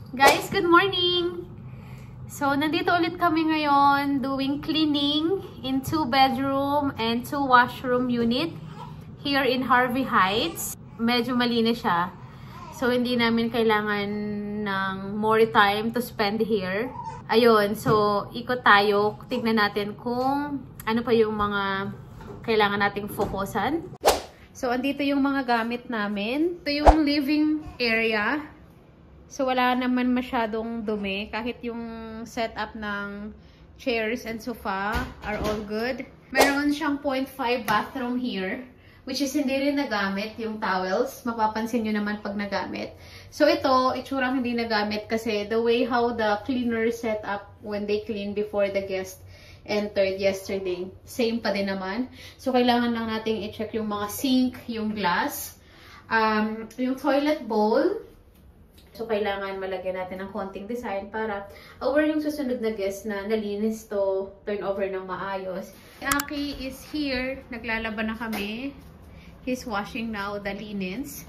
Guys, good morning! So, nandito ulit kami ngayon doing cleaning in 2-bedroom and 2-washroom unit here in Harvey Heights. Medyo malinis siya. So, hindi namin kailangan ng more time to spend here. Ayun, so ikot tayo. Tignan natin kung ano pa yung mga kailangan nating focusan. So, andito yung mga gamit namin. Ito yung living area. So, wala naman masyadong dumi. Kahit yung setup ng chairs and sofa are all good. Meron siyang 0.5 bathroom here, which is hindi rin nagamit yung towels. Mapapansin nyo naman pag nagamit. So, ito, itsurang hindi nagamit kasi the way how the cleaner set up when they clean before the guest entered yesterday, same pa din naman. So, kailangan lang nating i-check yung mga sink, yung glass, yung toilet bowl. So, kailangan malagyan natin ng konting design para over yung susunod na guest na nalinis to, turn over ng maayos. Aki is here. Naglalaban na kami. He's washing now the linens.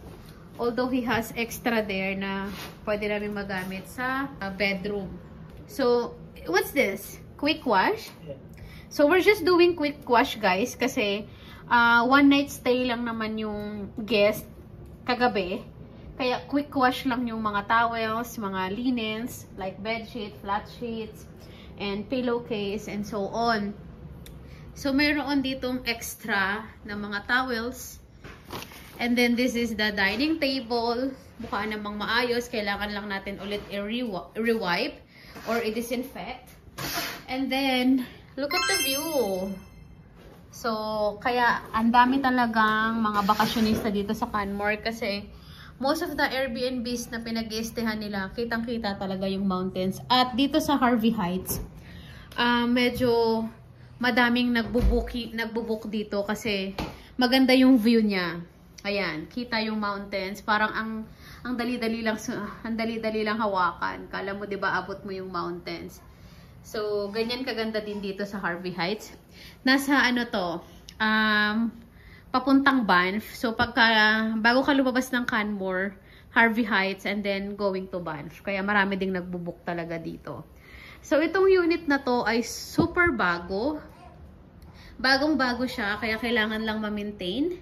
Although he has extra there na pwede namin magamit sa bedroom. So, what's this? Quick wash? Yeah. So, we're just doing quick wash, guys. Kasi, one night stay lang naman yung guest kagabi. Kaya, quick wash lang yung mga towels, mga linens, like bedsheet, flat sheets, and pillowcase, and so on. So, mayroon ditong extra na mga towels. And then, this is the dining table. Mukha namang maayos. Kailangan lang natin ulit i-rewipe or i-disinfect. And then, look at the view. So, kaya, ang dami talagang mga bakasyonista dito sa Canmore kasi most of the Airbnbs na pinag-iistehan nila, kitang-kita talaga yung mountains. At dito sa Harvey Heights, medyo madaming nagbubook dito kasi maganda yung view niya. Ayan, kita yung mountains. Parang ang dali-dali lang hawakan. Kala mo 'di ba abot mo yung mountains. So, ganyan kaganda din dito sa Harvey Heights. Nasa ano to, papuntang Banff. So, bago ka lumabas ng Canmore, Harvey Heights, and then going to Banff. Kaya marami ding nagbubook talaga dito. So, itong unit na to ay super bago. Bagong-bago siya, kaya kailangan lang ma-maintain.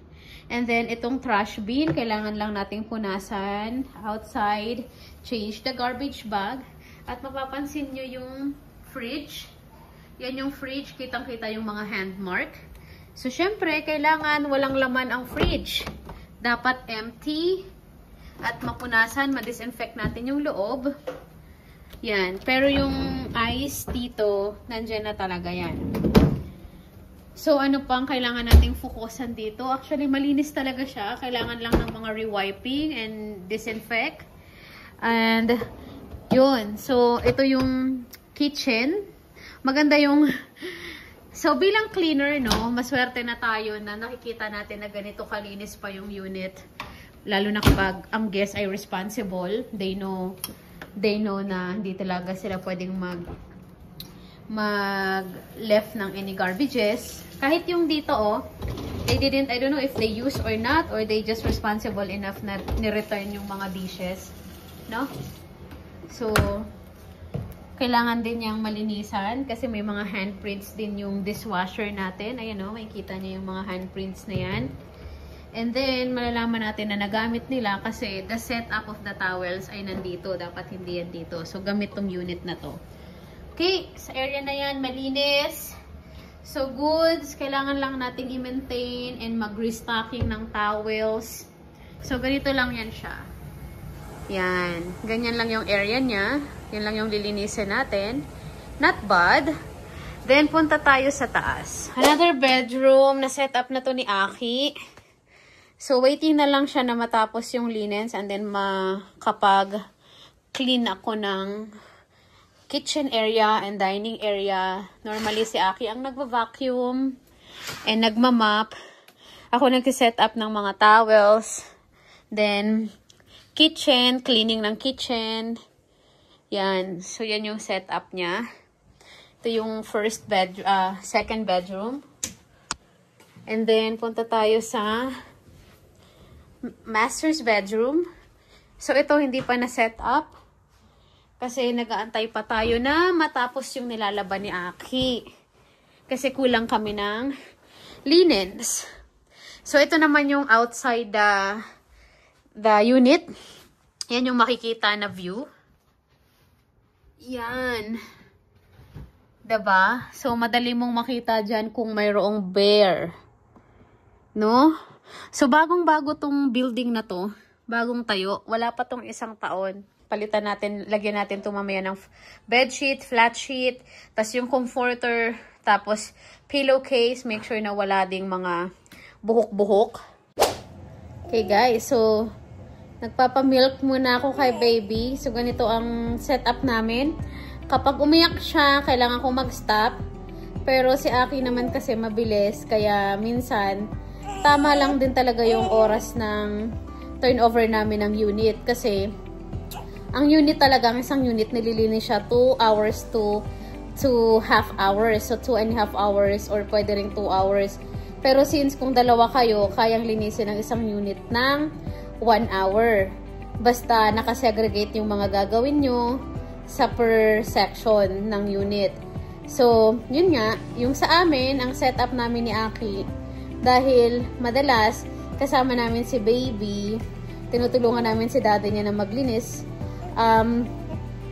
And then, itong trash bin, kailangan lang nating punasan outside, change the garbage bag. At mapapansin nyo yung fridge. Yan yung fridge, kitang-kita yung mga hand mark. So, syempre, kailangan walang laman ang fridge. Dapat empty at mapunasan, ma-disinfect natin yung loob. Yan. Pero yung ice dito, nandyan na talaga yan. So, ano pang kailangan nating focusan dito? Actually, malinis talaga siya. Kailangan lang ng mga rewiping and disinfect. And, yun. So, ito yung kitchen. Maganda yung so, bilang cleaner, no, maswerte na tayo na nakikita natin na ganito kalinis pa yung unit. Lalo na kapag ang guest ay responsible. They know na hindi talaga sila pwedeng mag-left ng any garbages. Kahit yung dito, oh, I don't know if they use or not, or they just responsible enough na ni-return yung mga dishes. No? So, kailangan din niyang malinisan kasi may mga handprints din yung dishwasher natin. Ayan o, makikita niyo yung mga handprints na yan. And then, malalaman natin na nagamit nila kasi the setup of the towels ay nandito. Dapat hindi yan dito. So, gamit tong unit na to. Okay, sa area na yan, malinis. So, goods, kailangan lang nating i-maintain and mag-restocking ng towels. So, ganito lang yan siya. Yan. Ganyan lang yung area niya. Yan lang yung lilinisin natin. Not bad. Then, punta tayo sa taas. Another bedroom. Na-set up na to ni Aki. So, waiting na lang siya na matapos yung linens and then makapag-clean ako ng kitchen area and dining area. Normally, si Aki ang nagva-vacuum and nagmamap. Ako nag-set up ng mga towels. Then, kitchen, cleaning ng kitchen. Yan. So, yan yung setup niya. Ito yung second bedroom. And then, punta tayo sa master's bedroom. So, ito hindi pa na-set up. Kasi nag-aantay pa tayo na matapos yung nilalaban ni Aki. Kasi kulang kami ng linens. So, ito naman yung outside the unit. Yan yung makikita na view. Yan. Diba? So, madali mong makita dyan kung mayroong bear. No? So, bagong-bago tong building na to. Bagong tayo. Wala pa tong 1 taon. Palitan natin, lagyan natin ito mamaya ng bedsheet, flat sheet, tapos yung comforter, tapos pillowcase. Make sure na wala ding mga buhok-buhok. Okay guys, so nagpapamilk muna ako kay baby. So, ganito ang setup namin. Kapag umiyak siya, kailangan ko mag-stop. Pero si Aki naman kasi mabilis. Kaya minsan, tama lang din talaga yung oras ng turnover namin ng unit. Kasi, ang unit talaga, ang isang unit, nililinis siya 2 hours to 2.5 hours. So, 2.5 hours or pwede rin 2 hours. Pero since kung dalawa kayo, kayang linisin ang isang unit ng 1 hour. Basta nakasegregate yung mga gagawin nyo sa per section ng unit. So, yun nga, yung sa amin, ang setup namin ni Aki, dahil madalas, kasama namin si baby, tinutulungan namin si daddy niya na maglinis. Ang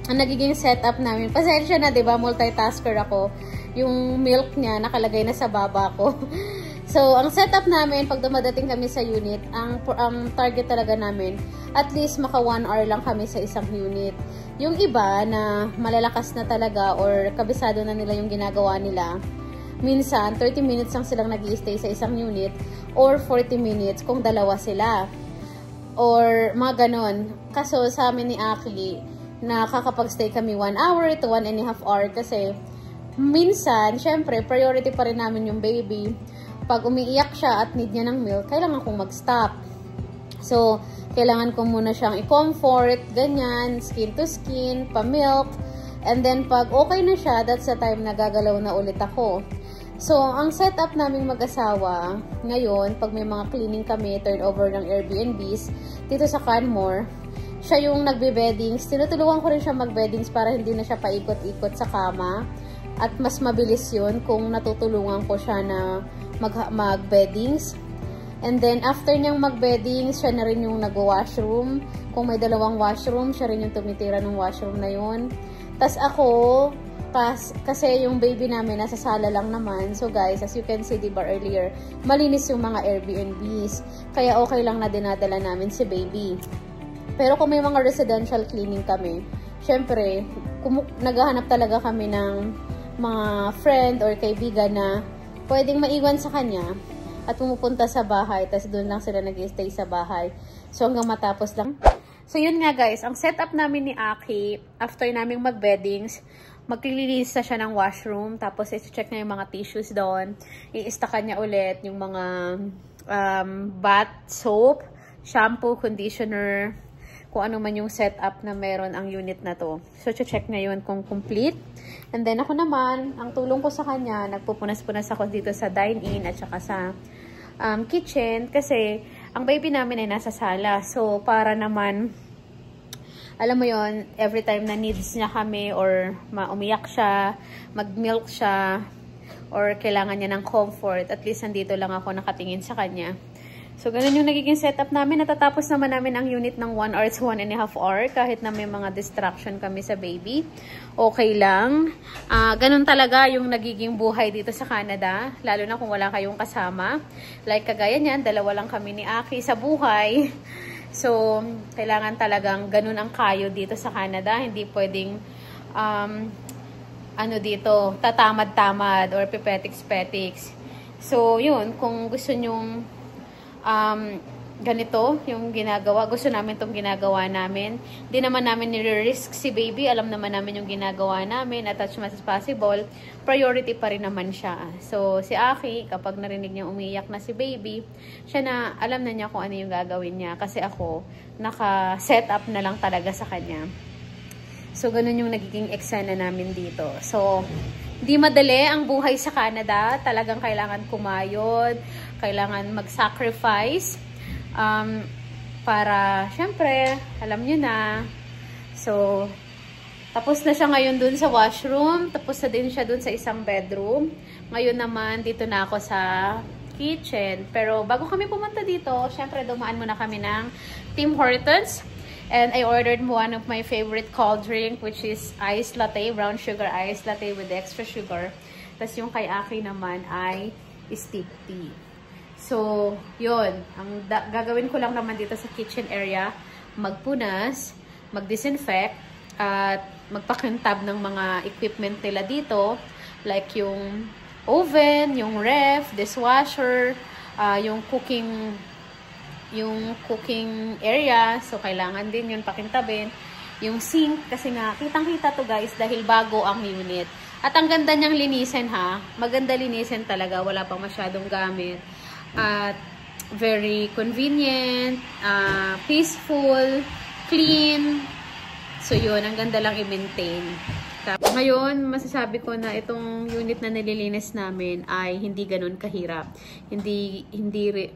nagiging setup namin, pasensya na, diba, multitasker ako, yung milk niya nakalagay na sa baba ko. So, ang setup namin, pag dumadating kami sa unit, ang target talaga namin, at least maka 1 hour lang kami sa isang unit. Yung iba na malalakas na talaga or kabisado na nila yung ginagawa nila, minsan 30 minutes lang silang nag-i-stay sa isang unit or 40 minutes kung dalawa sila. Or mga ganon. Kaso sa amin ni Aki, nakakapag-stay kami 1 hour to 1.5 hour kasi minsan, syempre, priority pa rin namin yung baby. Pag umiiyak siya at need niya ng milk, kailangan kong mag-stop. So, kailangan ko muna siyang i-comfort, ganyan, skin to skin, pa-milk. And then, pag okay na siya, that's the time na gagalaw na ulit ako. So, ang setup naming mag-asawa, ngayon, pag may mga cleaning kami, turnover ng Airbnbs, dito sa Canmore, siya yung nagbe-beddings. Tinutulungan ko rin siya mag-beddings para hindi na siya paikot-ikot sa kama. At mas mabilis yun kung natutulungan ko siya na mag-beddings. And then, after niyang mag-beddings, siya na rin yung nag-washroom. Kung may 2 washroom, siya rin yung tumitira ng washroom na yun. Tas ako, kasi yung baby namin nasa sala lang naman. So guys, as you can see, diba earlier, malinis yung mga Airbnbs. Kaya okay lang na dinadala namin si baby. Pero kung may mga residential cleaning kami, syempre, naghahanap talaga kami ng mga friend or kaibigan na pwedeng maiwan sa kanya at pumupunta sa bahay, tapos doon lang sila nag-stay sa bahay. So, hanggang matapos lang. So, yun nga guys, ang setup namin ni Aki, after naming mag-beddings, maglilinis na siya ng washroom, tapos i-check na yung mga tissues doon, i-stakan niya ulit yung mga bath soap, shampoo, conditioner, kung ano man yung setup na meron ang unit na to. So, check na yun kung complete. And then, ako naman, ang tulong ko sa kanya, nagpupunas-punas ako dito sa dine-in at saka sa kitchen. Kasi, ang baby namin ay nasa sala. So, para naman, alam mo yon, every time na needs niya kami or umiyak siya, mag-milk siya, or kailangan niya ng comfort, at least nandito lang ako nakatingin sa kanya. So, ganun yung nagiging setup namin. Natatapos naman namin ang unit ng 1 hour to 1.5 hour kahit na may mga distraction kami sa baby. Okay lang. Ganun talaga yung nagiging buhay dito sa Canada. Lalo na kung wala kayong kasama. Like kagaya niyan, 2 lang kami ni Aki sa buhay. So, kailangan talagang ganun ang kayo dito sa Canada. Hindi pwedeng dito, tatamad-tamad or pipetiks-petiks. So, yun. Kung gusto nyong ganito yung ginagawa. Gusto namin itong ginagawa namin. Di naman namin nire-risk si baby. Alam naman namin yung ginagawa namin. At as much as possible, priority pa rin naman siya. So, si Aki, kapag narinig niya umiiyak na si baby, siya na, alam na niya kung ano yung gagawin niya. Kasi ako, naka-set up na lang talaga sa kanya. So, ganun yung nagiging eksena namin dito. So, di madali ang buhay sa Canada. Talagang kailangan kumayod, kailangan mag-sacrifice para, syempre, alam nyo na. So, Tapos na siya ngayon dun sa washroom. Tapos na din siya dun sa isang bedroom. Ngayon naman, dito na ako sa kitchen. Pero bago kami pumunta dito, syempre dumaan muna kami ng Tim Hortons. And I ordered one of my favorite cold drink, which is iced latte, brown sugar iced latte with extra sugar. Tapos yung kay Aki naman ay stick tea. So, yun. Ang gagawin ko lang naman dito sa kitchen area, magpunas, mag-disinfect, at magpakintab ng mga equipment nila dito. Like yung oven, yung ref, dishwasher, yung cooking area. So, kailangan din yun pakintabin. Yung sink, kasi nga, kitang-kita to guys, dahil bago ang unit. At ang ganda niyang linisin ha. Maganda linisin talaga. Wala pang masyadong gamit. At very convenient, peaceful, clean. So yun, ang ganda lang i-maintain. Ngayon, masasabi ko na itong unit na nililinis namin ay hindi ganun kahirap.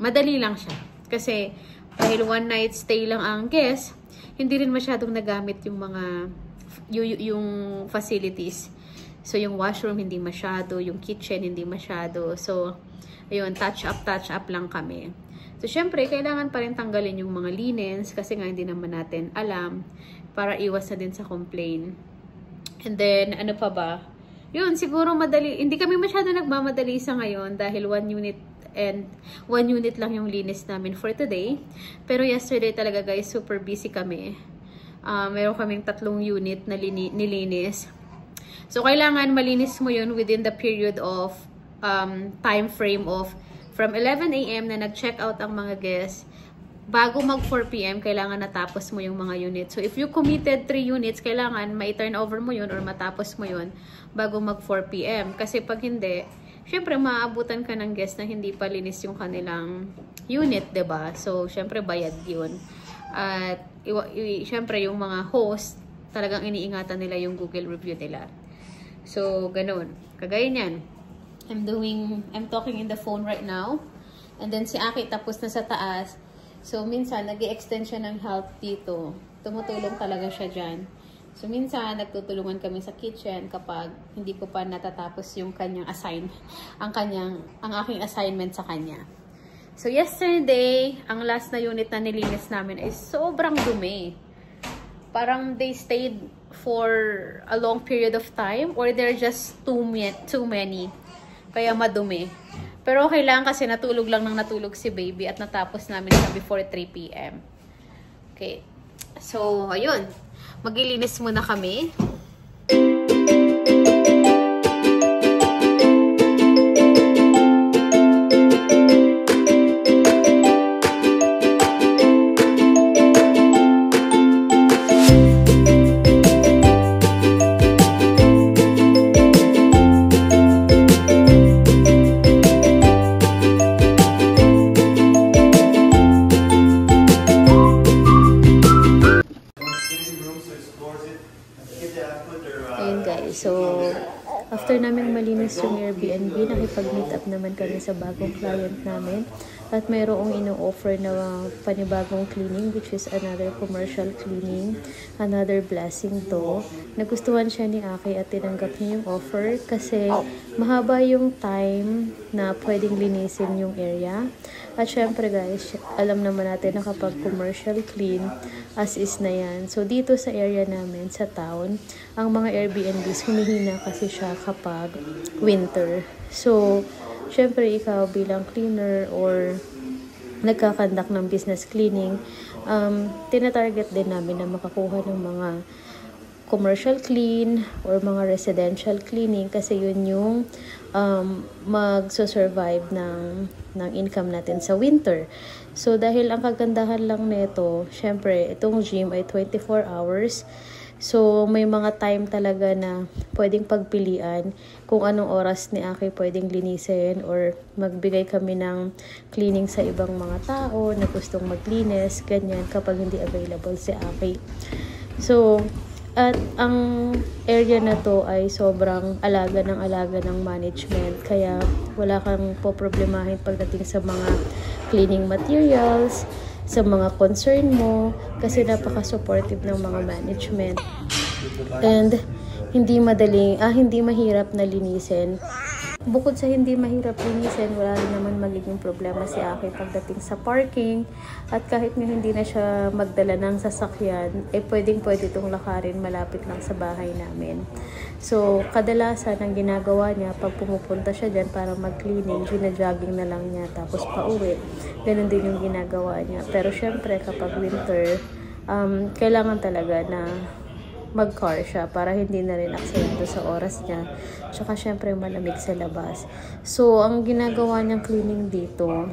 Madali lang siya. Kasi dahil one night stay lang ang guest, hindi rin masyadong nagamit yung facilities. So yung washroom hindi masyado, yung kitchen hindi masyado. So ayun, touch up lang kami. So syempre, kailangan pa rin tanggalin yung mga linens kasi nga hindi naman natin alam para iwas na din sa complaint. And then, ano pa ba? Yun, siguro madali. Hindi kami masyado nagmamadali sa ngayon dahil one unit lang yung linis namin for today. Pero yesterday talaga guys, super busy kami. Meron kaming 3 unit na nilinis. So, kailangan malinis mo yun within the period of time frame of from 11 AM na nag-check out ang mga guests. Bago mag 4 PM, kailangan natapos mo yung mga units. So, if you committed 3 units, kailangan ma-turn over mo yun or matapos mo yun bago mag 4 PM. Kasi pag hindi, syempre, maaabutan ka ng guest na hindi pa linis yung kanilang unit, diba? So, syempre, bayad yun. At, syempre, yung mga host, talagang iniingatan nila yung Google review nila. So, ganun. Kagaya niyan. I'm talking in the phone right now. And then, si Aki tapos na sa taas. So, minsan, nag-i-extend siya ng help dito. Tumutulong talaga siya dyan. So, minsan, nagtutulungan kami sa kitchen kapag hindi ko pa natatapos yung kanyang ang aking assignment sa kanya. So, yesterday, ang last na unit na nilinis namin ay sobrang dumi. Parang they stayed for a long period of time or they're just too many. Kaya madumi. Pero okay lang kasi natulog si baby at natapos namin siya before 3 PM. Okay. So, ayun. Maglilinis muna kami. So, after namin malinis yung Airbnb, nakipag-meet up naman kami sa bagong client namin. At mayroong ino-offer na panibagong cleaning, which is another commercial cleaning, another blessing to. Nagustuhan siya ni Aki at tinanggap niya yung offer kasi mahaba yung time na pwedeng linisin yung area. At syempre guys, alam naman natin na kapag commercial clean, as is na yan. So dito sa area namin, sa town, ang mga Airbnbs, humihina kasi siya kapag winter. So, syempre ikaw bilang cleaner or nagkakandak ng business cleaning, tinatarget din namin na makakuha ng mga commercial clean or mga residential cleaning kasi yun yung magso-survive ng income natin sa winter. So, dahil ang kagandahan lang nito, syempre, itong gym ay 24 hours. So, may mga time talaga na pwedeng pagpilian kung anong oras ni Aki pwedeng linisin or magbigay kami ng cleaning sa ibang mga tao na gustong maglinis, ganyan, kapag hindi available si Aki. So, at ang area na to ay sobrang alaga ng management. Kaya wala kang poproblemahin pagdating sa mga cleaning materials, sa mga concern mo, kasi napaka-supportive ng mga management. And hindi mahirap na linisin. Bukod sa hindi mahirap linisin, wala rin naman magiging problema si Aki pagdating sa parking. At kahit nga hindi na siya magdala ng sasakyan, pwede itong lakarin malapit lang sa bahay namin. So, kadalasan ang ginagawa niya, pag pumupunta siya dyan para mag-cleaning, gina-jogging na lang niya tapos pauwi. Ganun din yung ginagawa niya. Pero syempre, kapag winter, kailangan talaga na mag-car siya para hindi na rin aksidente sa oras niya. Tsaka syempre malamig sa labas. So, ang ginagawa niyang cleaning dito,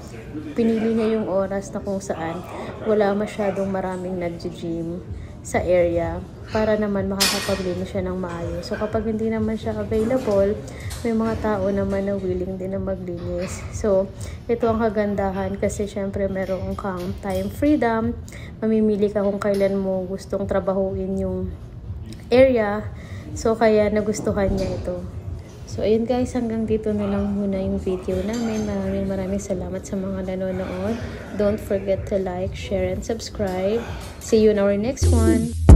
pinili niya yung oras na kung saan wala masyadong maraming nag-gym sa area para naman makakapaglinis siya ng maayos. So, kapag hindi naman siya available, may mga tao naman na willing din na maglinis. So, ito ang kagandahan kasi syempre meron kang time freedom. Mamimili ka kung kailan mo gustong trabahuin yung area. So, kaya nagustuhan niya ito. So, ayun guys, hanggang dito na lang muna yung video namin. Maraming salamat sa mga nanonood. Don't forget to like, share, and subscribe. See you in our next one.